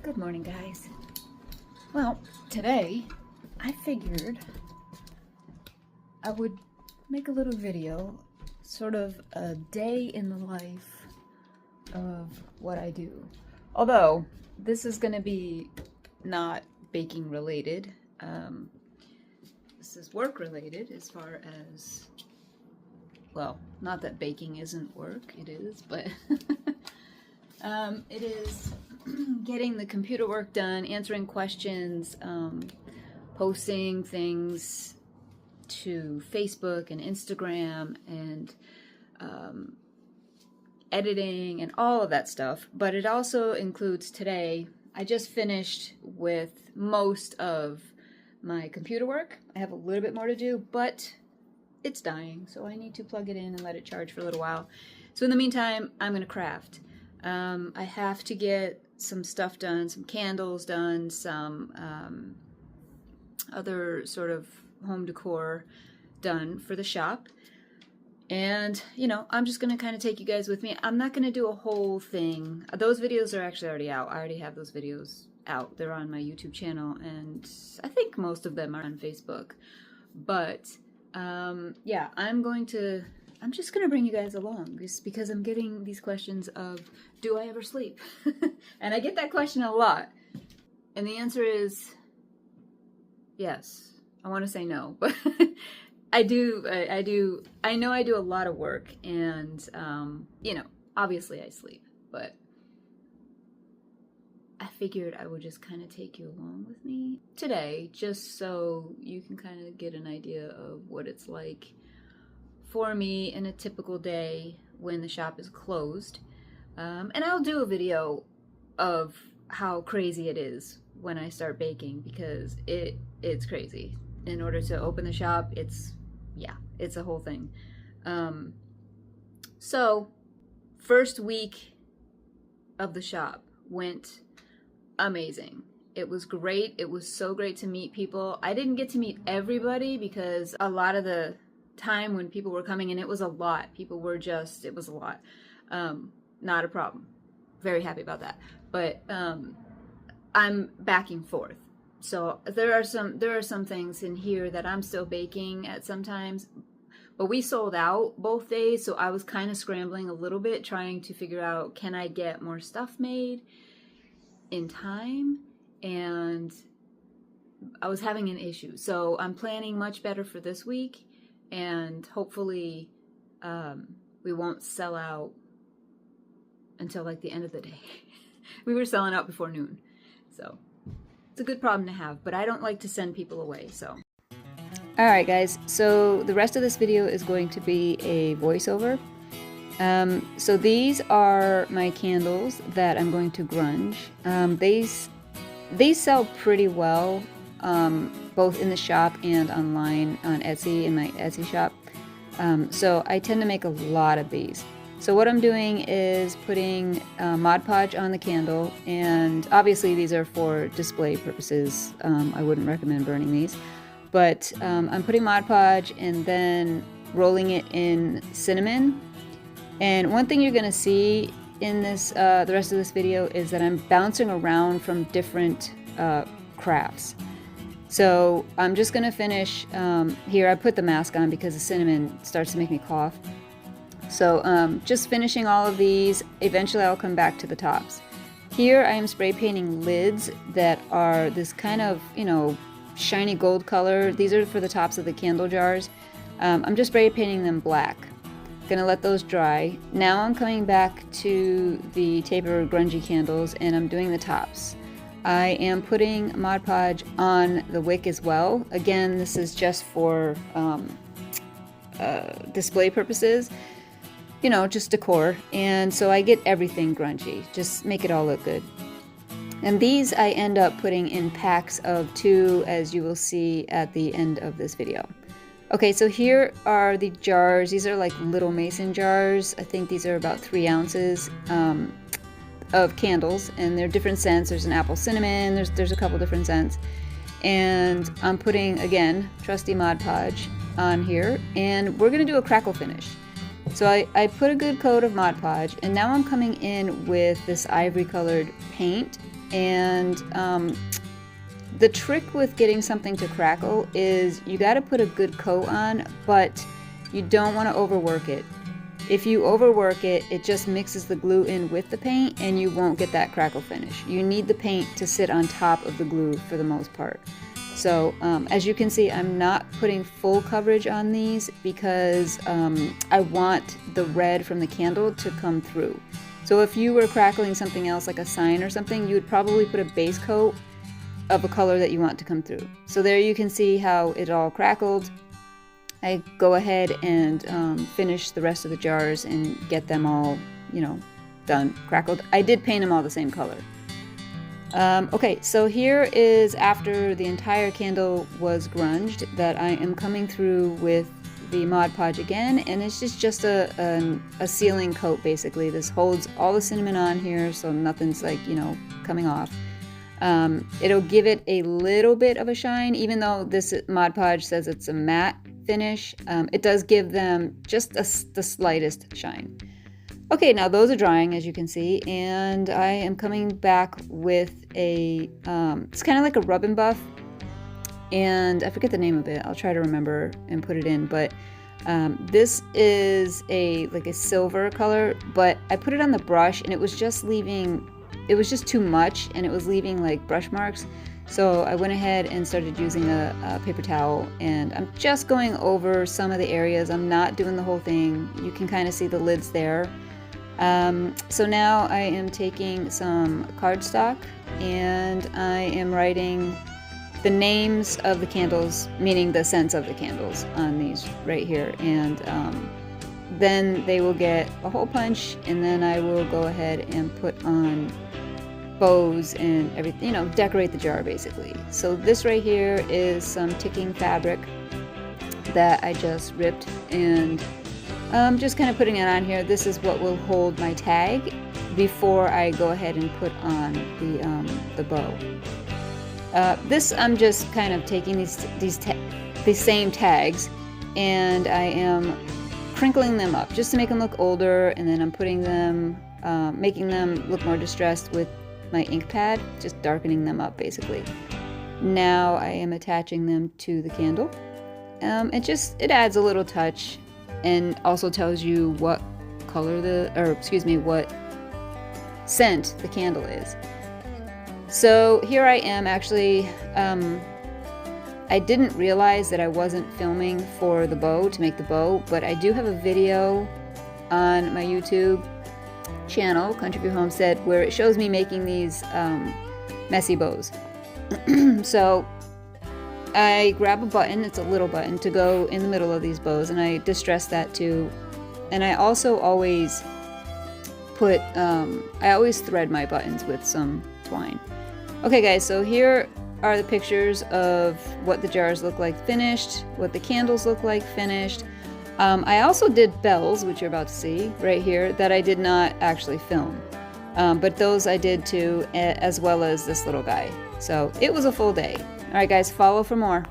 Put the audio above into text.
Good morning, guys. Well, today I figured I would make a little video, sort of a day in the life of what I do. Although, this is going to be not baking related. This is work related as far as, well, not that baking isn't work, it is, but it is getting the computer work done, answering questions, posting things to Facebook and Instagram, and editing and all of that stuff. But it also includes today, I just finished with most of my computer work. I have a little bit more to do, but it's dying, so I need to plug it in and let it charge for a little while. So in the meantime, I'm going to craft. I have to get some stuff done, some candles done, some other sort of home decor done for the shop. And, you know, I'm just going to kind of take you guys with me. I'm not going to do a whole thing. Those videos are actually already out. I already have those videos out. They're on my YouTube channel, and I think most of them are on Facebook. But, yeah, I'm just going to bring you guys along just because I'm getting these questions of, do I ever sleep? And I get that question a lot. And the answer is yes. I want to say no, but I do. I know I do a lot of work, and, you know, obviously I sleep, but I figured I would just kind of take you along with me today, just so you can kind of get an idea of what it's like for me in a typical day when the shop is closed. And I'll do a video of how crazy it is when I start baking, because it's crazy. In order to open the shop, it's a whole thing. So first week of the shop went amazing. It was great. It was so great to meet people. I didn't get to meet everybody because a lot of the time when people were coming in, it was a lot. It was a lot. Not a problem. Very happy about that. But I'm back and forth. So there are some things in here that I'm still baking at sometimes, but we sold out both days, so I was kind of scrambling a little bit, trying to figure out, can I get more stuff made in time? And I was having an issue. So I'm planning much better for this week, and hopefully we won't sell out until like the end of the day. We were selling out before noon, so it's a good problem to have, but I don't like to send people away, so. Alright guys, so the rest of this video is going to be a voiceover. So these are my candles that I'm going to grunge. They sell pretty well, both in the shop and online on Etsy, in my Etsy shop. So I tend to make a lot of these. So what I'm doing is putting Mod Podge on the candle, and obviously these are for display purposes. I wouldn't recommend burning these, but I'm putting Mod Podge and then rolling it in cinnamon. And one thing you're gonna see in this, the rest of this video, is that I'm bouncing around from different crafts. So I'm just gonna finish here. I put the mask on because the cinnamon starts to make me cough. So just finishing all of these. Eventually I'll come back to the tops. Here I am spray painting lids that are this kind of, you know, shiny gold color. These are for the tops of the candle jars. I'm just spray painting them black. Gonna let those dry. Now I'm coming back to the taper grungy candles, and I'm doing the tops. I am putting Mod Podge on the wick as well. Again, this is just for display purposes. You know, just decor, and so I get everything grungy, just make it all look good. And these I end up putting in packs of 2, as you will see at the end of this video. Okay, so here are the jars. These are like little mason jars. I think these are about 3 ounces of candles, and they're different scents. There's an apple cinnamon, there's a couple different scents. And I'm putting, again, trusty Mod Podge on here, and we're gonna do a crackle finish. So I put a good coat of Mod Podge, and now I'm coming in with this ivory colored paint, And the trick with getting something to crackle is you got to put a good coat on, but you don't want to overwork it. If you overwork it, it just mixes the glue in with the paint and you won't get that crackle finish. You need the paint to sit on top of the glue for the most part. So as you can see, I'm not putting full coverage on these because I want the red from the candle to come through. So if you were crackling something else like a sign or something, you would probably put a base coat of a color that you want to come through. So there you can see how it all crackled. I go ahead and finish the rest of the jars and get them all, you know, done, crackled. I did paint them all the same color. Okay, so here is after the entire candle was grunged that I am coming through with the Mod Podge again, and it's just a sealing coat basically. This holds all the cinnamon on here so nothing's like, you know, coming off. It'll give it a little bit of a shine, even though this Mod Podge says it's a matte finish. It does give them just the slightest shine. Okay, now those are drying, as you can see, and I am coming back with a, it's kind of like a rub and buff, and I forget the name of it. I'll try to remember and put it in, but this is like a silver color, but I put it on the brush and it was just too much and it was leaving like brush marks. So I went ahead and started using a paper towel, and I'm just going over some of the areas. I'm not doing the whole thing. You can kind of see the lids there. So now I am taking some cardstock and I am writing the names of the candles, meaning the scents of the candles on these right here. And then they will get a hole punch, and then I will go ahead and put on bows and everything, you know, decorate the jar basically. So this right here is some ticking fabric that I just ripped, and just kind of putting it on here. This is what will hold my tag before I go ahead and put on the bow. This I'm just kind of taking these same tags, and I am crinkling them up just to make them look older, and then I'm putting them, making them look more distressed with my ink pad, just darkening them up basically. Now I am attaching them to the candle. It adds a little touch and also tells you what color what scent the candle is. So here I am actually, I didn't realize that I wasn't filming for the bow, to make the bow, but I do have a video on my YouTube channel, Country View Homestead, where it shows me making these messy bows. So I grab a button, it's a little button, to go in the middle of these bows, and I distress that too. And I also always put, I always thread my buttons with some twine. Okay guys, so here are the pictures of what the jars look like finished, what the candles look like finished. I also did bells, which you're about to see right here, that I did not actually film. But those I did too, as well as this little guy. So it was a full day. All right guys, follow for more.